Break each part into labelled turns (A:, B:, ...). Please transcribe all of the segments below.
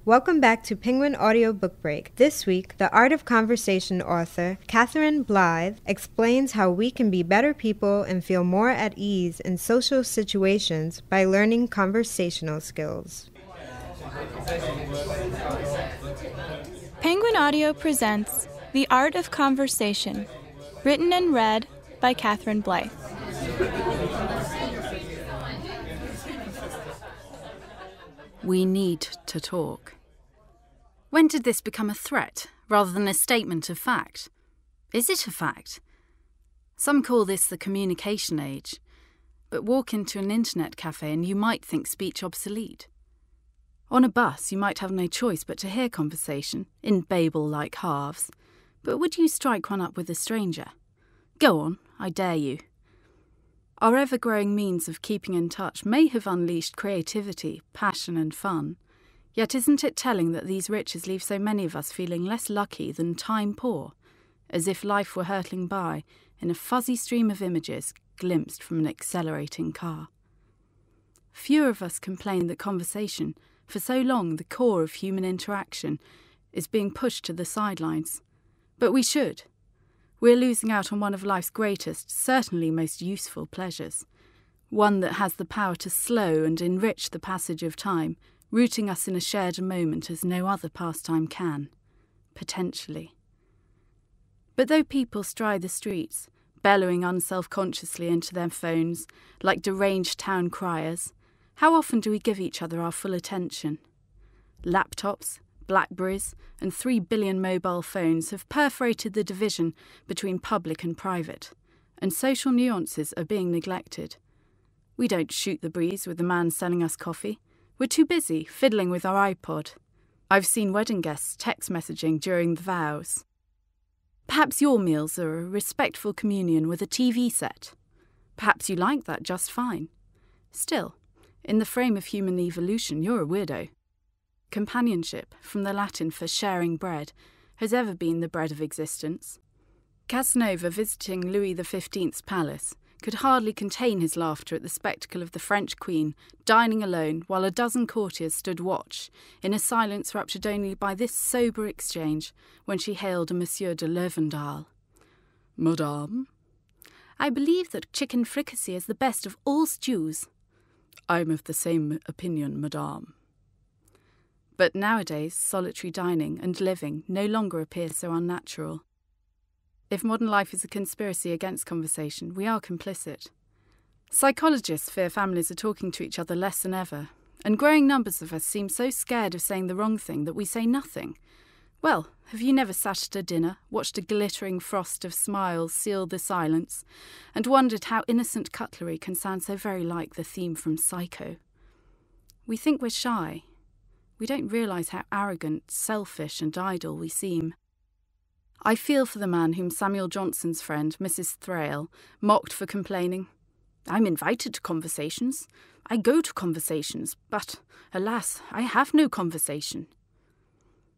A: Welcome back to Penguin Audio Book Break. This week, The Art of Conversation author Catherine Blyth explains how we can be better people and feel more at ease in social situations by learning conversational skills.
B: Penguin Audio presents The Art of Conversation, written and read by Catherine Blyth.
C: We need to talk. When did this become a threat rather than a statement of fact? Is it a fact? Some call this the communication age, but walk into an internet cafe and you might think speech obsolete. On a bus, you might have no choice but to hear conversation in Babel-like halves, but would you strike one up with a stranger? Go on, I dare you. Our ever-growing means of keeping in touch may have unleashed creativity, passion and fun, yet isn't it telling that these riches leave so many of us feeling less lucky than time poor, as if life were hurtling by in a fuzzy stream of images glimpsed from an accelerating car? Fewer of us complain that conversation, for so long the core of human interaction, is being pushed to the sidelines. But we should. We're losing out on one of life's greatest, certainly most useful pleasures, one that has the power to slow and enrich the passage of time, rooting us in a shared moment as no other pastime can, potentially. But though people stride the streets, bellowing unself-consciously into their phones like deranged town criers, how often do we give each other our full attention? Laptops, Blackberries, and 3 billion mobile phones have perforated the division between public and private, and social nuances are being neglected. We don't shoot the breeze with the man selling us coffee. We're too busy fiddling with our iPod. I've seen wedding guests text messaging during the vows. Perhaps your meals are a respectful communion with a TV set. Perhaps you like that just fine. Still, in the frame of human evolution, you're a weirdo. Companionship, from the Latin for sharing bread, has ever been the bread of existence. Casanova visiting Louis XV's palace could hardly contain his laughter at the spectacle of the French queen dining alone while a dozen courtiers stood watch, in a silence ruptured only by this sober exchange when she hailed a Monsieur de Lervendal. "Madame?" "I believe that chicken fricassee is the best of all stews." "I'm of the same opinion, madame." But nowadays, solitary dining and living no longer appear so unnatural. If modern life is a conspiracy against conversation, we are complicit. Psychologists fear families are talking to each other less than ever, and growing numbers of us seem so scared of saying the wrong thing that we say nothing. Well, have you never sat at a dinner, watched a glittering frost of smiles seal the silence, and wondered how innocent cutlery can sound so very like the theme from Psycho? We think we're shy. We don't realise how arrogant, selfish and idle we seem. I feel for the man whom Samuel Johnson's friend, Mrs. Thrale, mocked for complaining, "I'm invited to conversations. I go to conversations, but, alas, I have no conversation."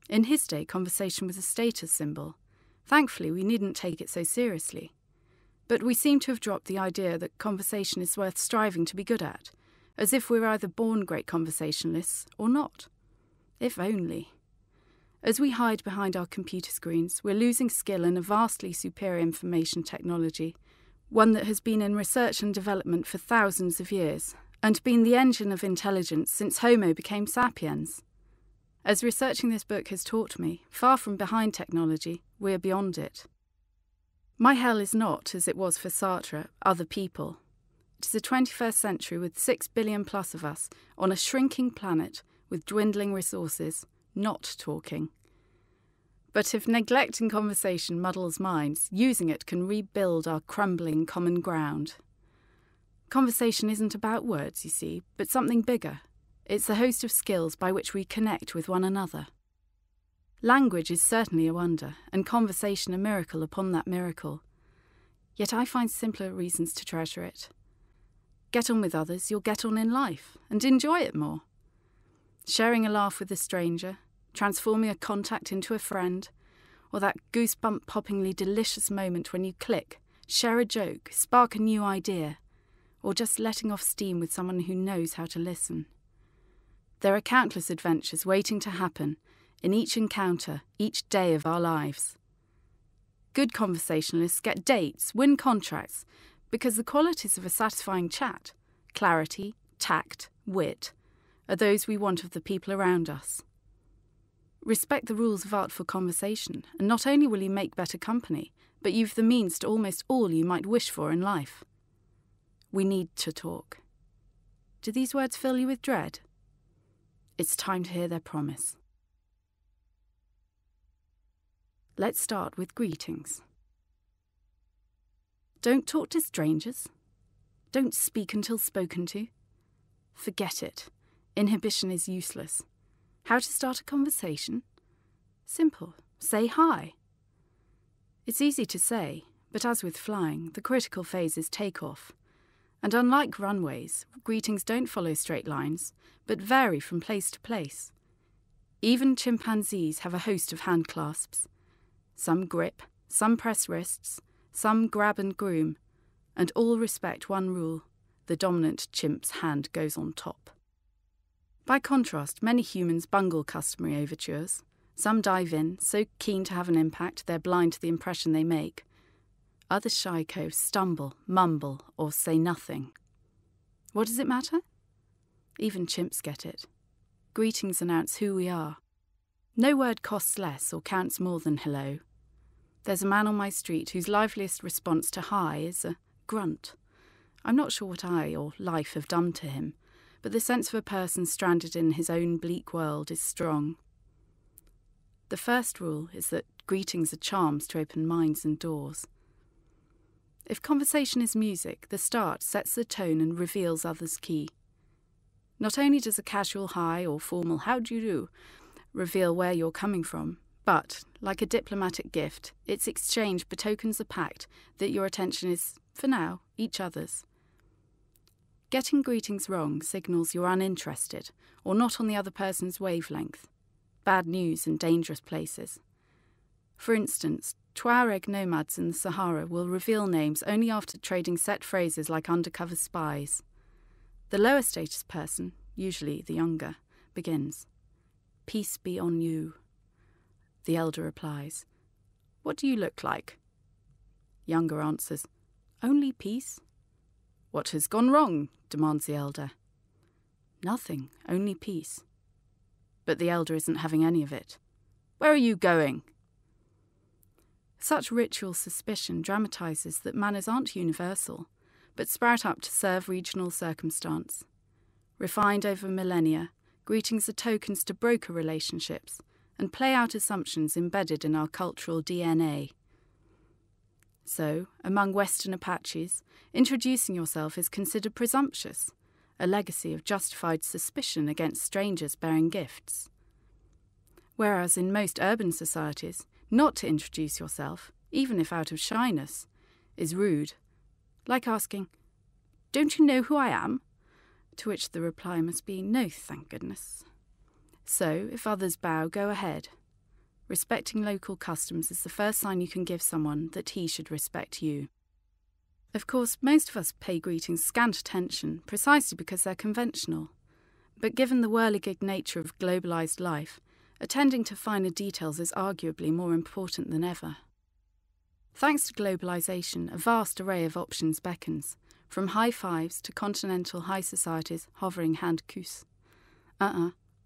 C: In his day, conversation was a status symbol. Thankfully, we needn't take it so seriously. But we seem to have dropped the idea that conversation is worth striving to be good at, as if we're either born great conversationalists or not. If only. As we hide behind our computer screens, we're losing skill in a vastly superior information technology, one that has been in research and development for thousands of years, and been the engine of intelligence since Homo became sapiens. As researching this book has taught me, far from behind technology, we're beyond it. My hell is not, as it was for Sartre, other people. It is a 21st century with 6 billion plus of us on a shrinking planet with dwindling resources, not talking. But if neglecting conversation muddles minds, using it can rebuild our crumbling common ground. Conversation isn't about words, you see, but something bigger. It's a host of skills by which we connect with one another. Language is certainly a wonder, and conversation a miracle upon that miracle. Yet I find simpler reasons to treasure it. Get on with others, you'll get on in life, and enjoy it more. Sharing a laugh with a stranger, transforming a contact into a friend, or that goosebump-poppingly delicious moment when you click, share a joke, spark a new idea, or just letting off steam with someone who knows how to listen. There are countless adventures waiting to happen in each encounter, each day of our lives. Good conversationalists get dates, win contracts, because the qualities of a satisfying chat, clarity, tact, wit, are those we want of the people around us. Respect the rules of artful conversation, and not only will you make better company, but you've the means to almost all you might wish for in life. We need to talk. Do these words fill you with dread? It's time to hear their promise. Let's start with greetings. Don't talk to strangers. Don't speak until spoken to. Forget it. Inhibition is useless. How to start a conversation? Simple. Say hi. It's easy to say, but as with flying, the critical phase is takeoff. And unlike runways, greetings don't follow straight lines, but vary from place to place. Even chimpanzees have a host of hand clasps. Some grip, some press wrists, some grab and groom, and all respect one rule: the dominant chimp's hand goes on top. By contrast, many humans bungle customary overtures. Some dive in, so keen to have an impact they're blind to the impression they make. Other shycos stumble, mumble, or say nothing. What does it matter? Even chimps get it. Greetings announce who we are. No word costs less or counts more than hello. There's a man on my street whose liveliest response to hi is a grunt. I'm not sure what I or life have done to him, but the sense of a person stranded in his own bleak world is strong. The first rule is that greetings are charms to open minds and doors. If conversation is music, the start sets the tone and reveals others' key. Not only does a casual hi or formal how do you do reveal where you're coming from, but, like a diplomatic gift, its exchange betokens the pact that your attention is, for now, each other's. Getting greetings wrong signals you're uninterested or not on the other person's wavelength. Bad news in dangerous places. For instance, Tuareg nomads in the Sahara will reveal names only after trading set phrases like undercover spies. The lower status person, usually the younger, begins, "Peace be on you." The elder replies, "What do you look like?" Younger answers, "Only peace." "What has gone wrong?" demands the elder. "Nothing, only peace." But the elder isn't having any of it. "Where are you going?" Such ritual suspicion dramatises that manners aren't universal, but sprout up to serve regional circumstance. Refined over millennia, greetings are tokens to broker relationships and play out assumptions embedded in our cultural DNA. So, among Western Apaches, introducing yourself is considered presumptuous, a legacy of justified suspicion against strangers bearing gifts. Whereas in most urban societies, not to introduce yourself, even if out of shyness, is rude, like asking, "Don't you know who I am?" To which the reply must be, "No, thank goodness." So, if others bow, go ahead. Respecting local customs is the first sign you can give someone that he should respect you. Of course, most of us pay greetings scant attention precisely because they're conventional. But given the whirligig nature of globalised life, attending to finer details is arguably more important than ever. Thanks to globalisation, a vast array of options beckons, from high fives to continental high society's hovering hand kuss.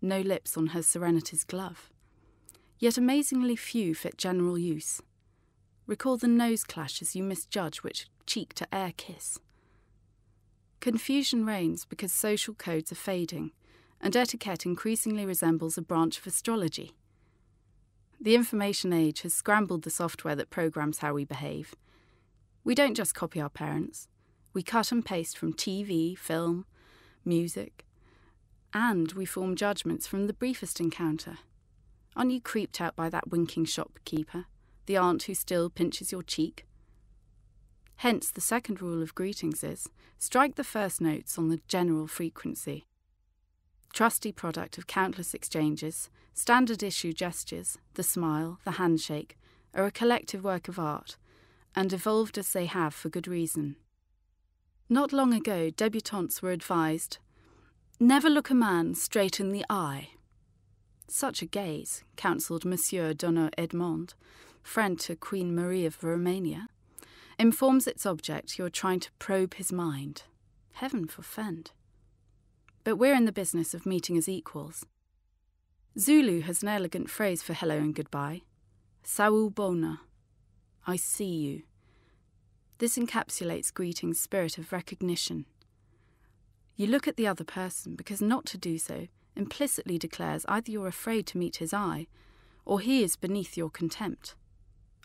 C: No lips on Her Serenity's glove. Yet amazingly few fit general use. Recall the nose clash as you misjudge which cheek to air kiss. Confusion reigns because social codes are fading, and etiquette increasingly resembles a branch of astrology. The information age has scrambled the software that programs how we behave. We don't just copy our parents. We cut and paste from TV, film, music, and we form judgments from the briefest encounter. Aren't you creeped out by that winking shopkeeper, the aunt who still pinches your cheek? Hence, the second rule of greetings is, strike the first notes on the general frequency. Trusty product of countless exchanges, standard issue gestures, the smile, the handshake, are a collective work of art, and evolved as they have for good reason. Not long ago, debutantes were advised, Never look a man straight in the eye. Such a gaze, counselled Monsieur Donner Edmond, friend to Queen Marie of Romania, informs its object you are trying to probe his mind. Heaven forfend. But we're in the business of meeting as equals. Zulu has an elegant phrase for hello and goodbye. Sawubona. I see you. This encapsulates greeting's spirit of recognition. You look at the other person because not to do so implicitly declares either you're afraid to meet his eye or he is beneath your contempt.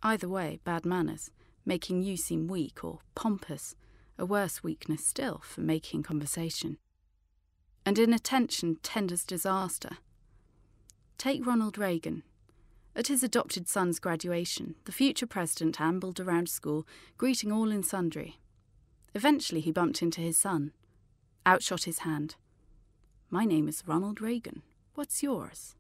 C: Either way, bad manners, making you seem weak or pompous, a worse weakness still for making conversation. And inattention tenders disaster. Take Ronald Reagan. At his adopted son's graduation, the future president ambled around school, greeting all and sundry. Eventually he bumped into his son. Out shot his hand. My name is Ronald Reagan. What's yours?